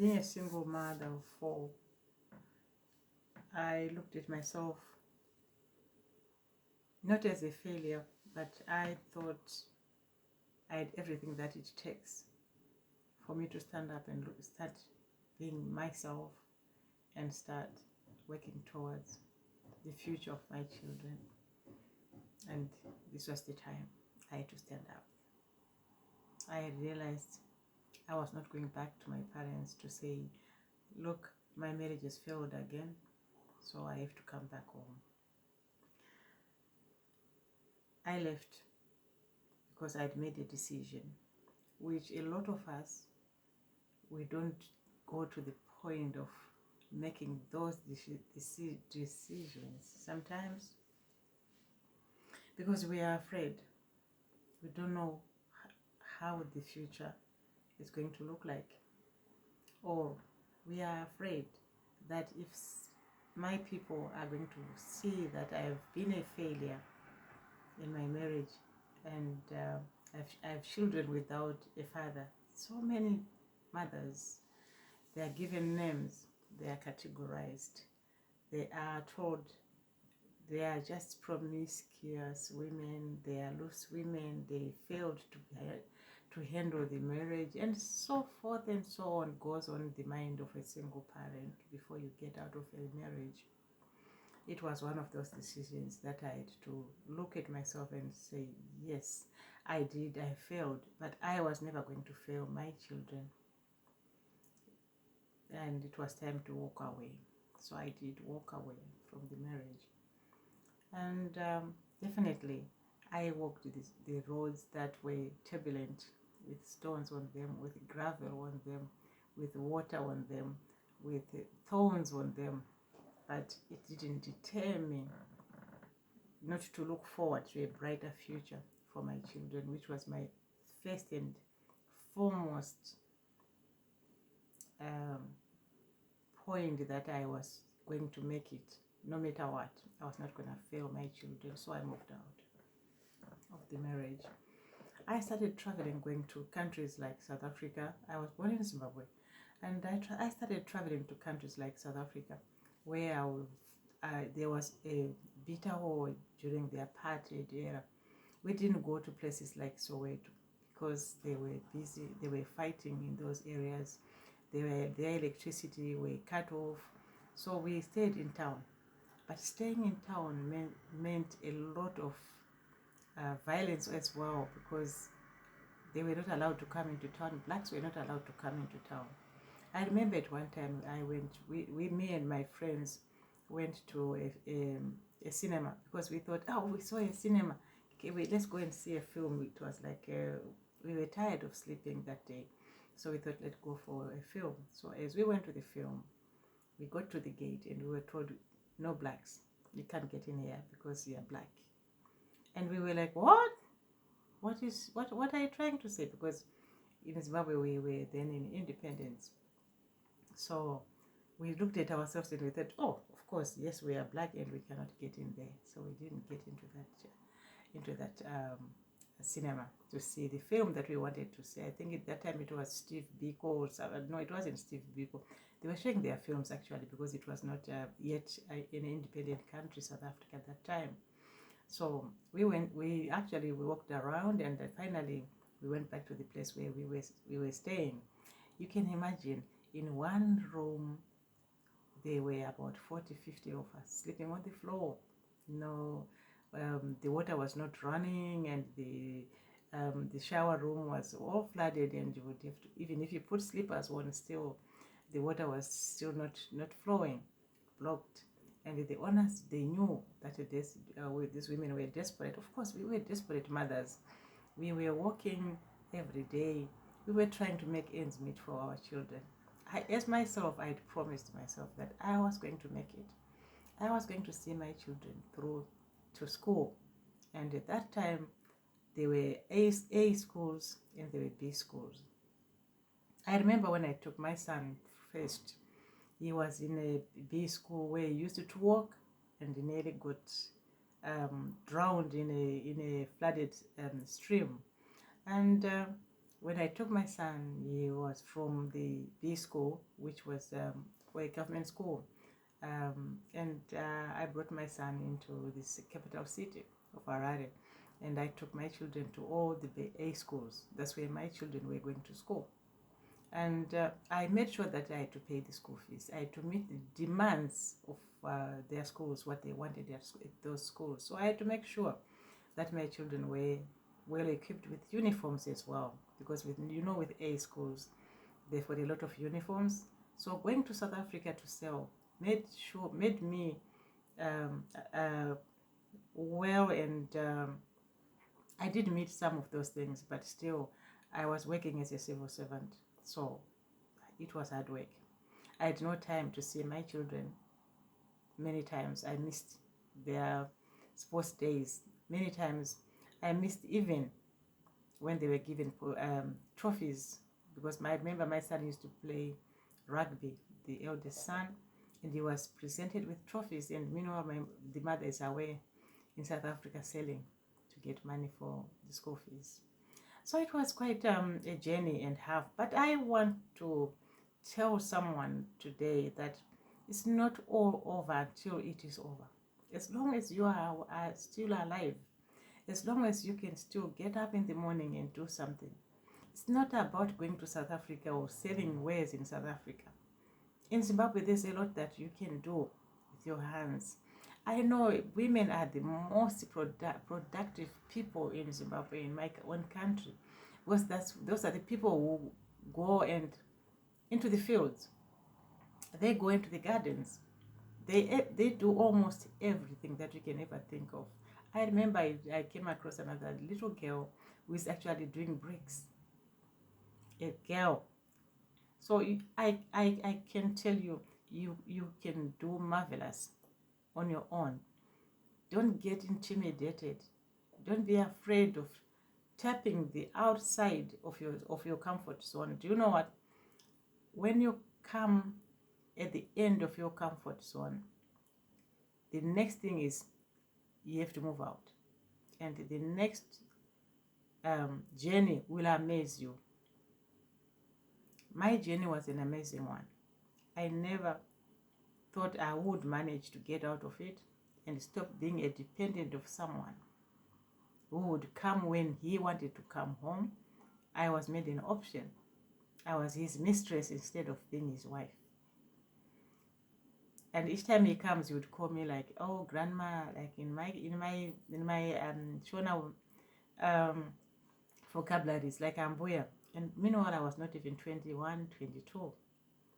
being a single mother of 4, I looked at myself not as a failure, but I thought I had everything that it takes for me to stand up and start being myself and start working towards the future of my children. And this was the time I had to stand up. I realized I was not going back to my parents to say, look, my marriage has failed again, so I have to come back home. I left because I'd made a decision, which a lot of us, we don't go to the point of making those decisions sometimes because we are afraid. We don't know how the future is going to look like, or we are afraid that if my people are going to see that I've been a failure in my marriage and I have children without a father. So many mothers, they are given names, they are categorized, they are told they are just promiscuous women, they are loose women, they failed to handle the marriage, and so forth and so on goes on the mind of a single parent before you get out of a marriage. It was one of those decisions that I had to look at myself and say, yes, I failed, but I was never going to fail my children. And it was time to walk away. So I did walk away from the marriage. And definitely, I walked the roads that were turbulent, with stones on them, with gravel on them, with water on them, with thorns on them. But it didn't deter me not to look forward to a brighter future for my children, which was my first and foremost point that I was going to make it no matter what. I was not going to fail my children, so I moved out of the marriage. I started traveling, going to countries like South Africa. I was born in Zimbabwe, and I started traveling to countries like South Africa, where there was a bitter war during the apartheid era. We didn't go to places like Soweto because they were busy, they were fighting in those areas. Their electricity were cut off, so we stayed in town. But staying in town meant a lot of violence as well, because they were not allowed to come into town. Blacks were not allowed to come into town. I remember at one time me and my friends went to a cinema because we thought, oh, we saw a cinema. Okay, let's go and see a film. It was like we were tired of sleeping that day. So we thought, let's go for a film. So as we went to the film, we got to the gate and we were told, no blacks. You can't get in here because you are black. And we were like, what? What are you trying to say? Because in Zimbabwe, we were then in independence. So we looked at ourselves and we thought, oh, of course, yes, we are black and we cannot get in there. So we didn't get into that cinema to see the film that we wanted to see. I think at that time it was Steve Biko. No, it wasn't Steve Biko. They were showing their films actually because it was not yet an independent country, South Africa, at that time. So we walked around, and finally we went back to the place where we were staying. You can imagine, in one room there were about 40-50 of us sleeping on the floor. The water was not running, and the shower room was all flooded, and you would have to, even if you put slippers on, still the water was still not flowing, blocked. And the owners, they knew that these women were desperate. Of course, we were desperate mothers. We were working every day. We were trying to make ends meet for our children. I had promised myself that I was going to make it. I was going to see my children through to school. And at that time, there were A schools and there were B schools. I remember when I took my son first, he was in a B school where he used to walk, and he nearly got drowned in a flooded stream. And when I took my son, he was from the B school, which was a government school. I brought my son into this capital city of Harare, and I took my children to all the A schools. That's where my children were going to school. And I made sure that I had to pay the school fees. I had to meet the demands of their schools, what they wanted at those schools. So I had to make sure that my children were well equipped with uniforms as well, because with A schools, they've got a lot of uniforms. So going to South Africa to sell made me well, and I did meet some of those things, but still I was working as a civil servant, so it was hard work. I had no time to see my children. Many times I missed their sports days. Many times I missed even when they were given trophies, because I remember my son used to play rugby, the eldest son, and he was presented with trophies, and meanwhile the mother is away in South Africa selling to get money for the school fees. So it was quite a journey and half. But I want to tell someone today that it's not all over until it is over. As long as you are still alive, as long as you can still get up in the morning and do something. It's not about going to South Africa or selling wares in South Africa. In Zimbabwe, there's a lot that you can do with your hands. I know women are the most productive people in Zimbabwe, in my own country, because those are the people who go into the fields. They go into the gardens. They do almost everything that you can ever think of. I remember I came across another little girl who is actually doing bricks. A girl. So I can tell you, you can do marvelous on your own. Don't get intimidated. Don't be afraid of tapping the outside of your comfort zone. Do you know what? When you come at the end of your comfort zone, the next thing is you have to move out, and the next journey will amaze you. My journey was an amazing one. I never thought I would manage to get out of it and stop being a dependent of someone who would come when he wanted to come home. I was made an option. I was his mistress instead of being his wife. And each time he comes, he would call me like, "Oh, grandma," like in my Shona vocabularies, like Ambuya. And meanwhile, I was not even 21, 22.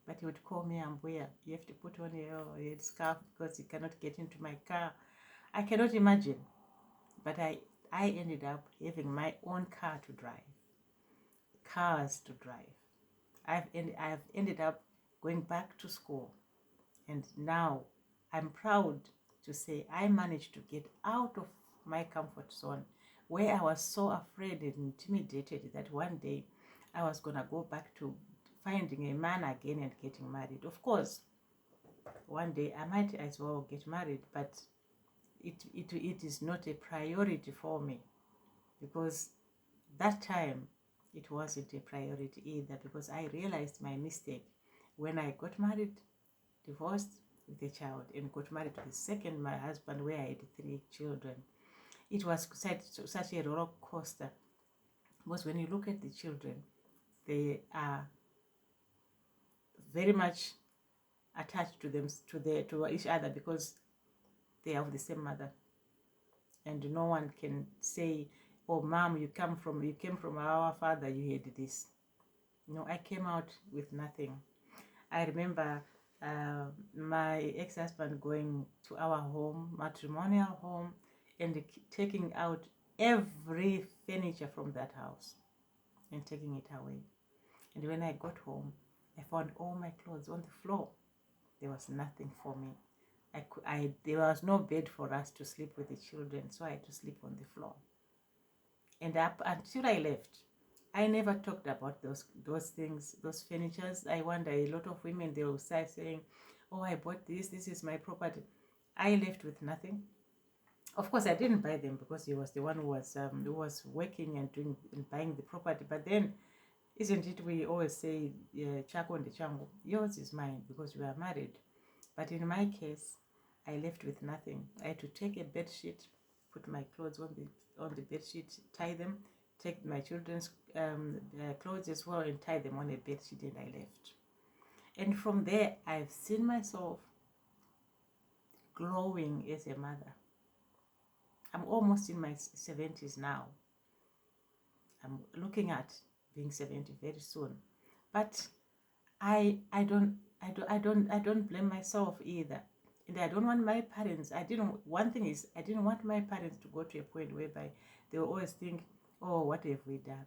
But he would call me Ambuya. You have to put on your scarf because you cannot get into my car. I cannot imagine. But I ended up having my own car to drive. Cars to drive. I've ended up going back to school. And now I'm proud to say I managed to get out of my comfort zone, where I was so afraid and intimidated that one day I was going to go back to finding a man again and getting married. Of course, one day I might as well get married, but it is not a priority for me, because that time it wasn't a priority either, because I realized my mistake when I got married, divorced with a child, and got married to the second my husband, where I had 3 children. It was such a roller coaster, because when you look at the children, they are very much attached to them, to each other, because they have the same mother, and no one can say, "Oh, mom, you came from our father, you had this." No, I came out with nothing. I remember my ex-husband going to our home, matrimonial home, and taking out every furniture from that house and taking it away. And when I got home, I found all my clothes on the floor. There was nothing for me. There was no bed for us to sleep with the children, so I had to sleep on the floor. And up until I left, I never talked about those things, those furnitures. I wonder, a lot of women, they will start saying, "Oh, I bought this is my property." I left with nothing. Of course, I didn't buy them, because he was the one who was working and buying the property. But then Isn't it? We always say, chako and changu, yours is mine, because we are married. But in my case, I left with nothing. I had to take a bed sheet, put my clothes on the bed sheet, tie them, take my children's clothes as well, and tie them on a bed sheet, and I left. And from there, I've seen myself growing as a mother. I'm almost in my 70s now. I'm looking at being 70 very soon. But I don't blame myself either. And I don't want my parents, one thing is, I didn't want my parents to go to a point whereby they will always think, oh, what have we done?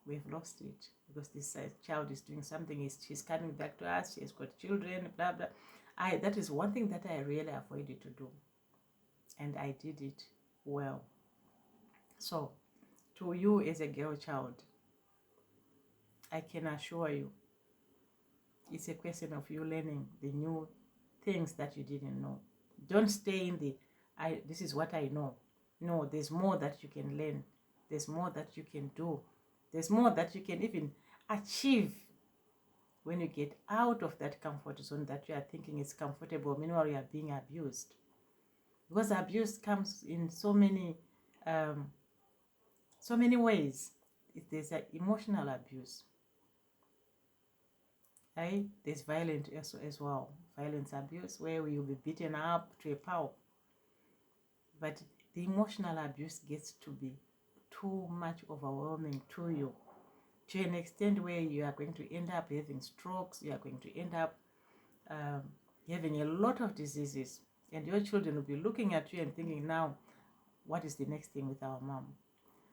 We've lost it because this child is doing something, she's coming back to us, she has got children, blah, blah. That is one thing that I really avoided to do. And I did it well. So, to you as a girl child, I can assure you, it's a question of you learning the new things that you didn't know. Don't stay in this is what I know. No, there's more that you can learn. There's more that you can do. There's more that you can even achieve when you get out of that comfort zone that you are thinking is comfortable. Meanwhile, you are being abused. Because abuse comes in so many ways. There's emotional abuse. Right? There's violent as well. Violence abuse, where you'll be beaten up to a pulp. But the emotional abuse gets to be too much overwhelming to you, to an extent where you are going to end up having strokes, you are going to end up having a lot of diseases, and your children will be looking at you and thinking, now, what is the next thing with our mom?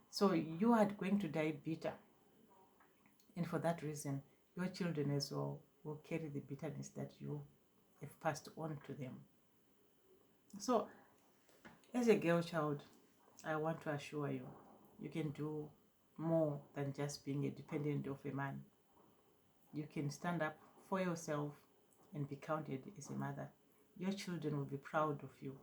So you are going to die bitter. And for that reason, your children as well will carry the bitterness that you have passed on to them. So, as a girl child, I want to assure you, you can do more than just being a dependent of a man. You can stand up for yourself and be counted as a mother. Your children will be proud of you.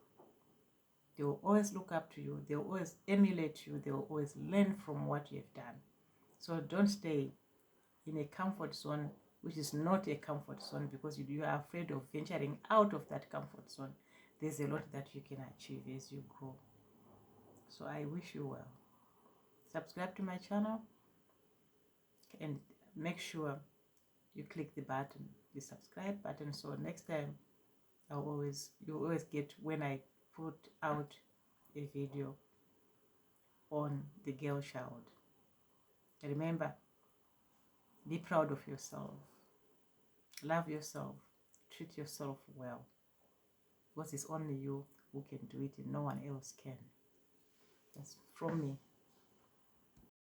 They will always look up to you. They will always emulate you. They will always learn from what you have done. So don't stay in a comfort zone, which is not a comfort zone, because you are afraid of venturing out of that comfort zone. There's a lot that you can achieve as you grow. So I wish you well. Subscribe to my channel and make sure you click the button, the subscribe button, so next time you always get when I put out a video on the girl child. Remember, be proud of yourself, love yourself, treat yourself well, because it's only you who can do it and no one else can. That's from me.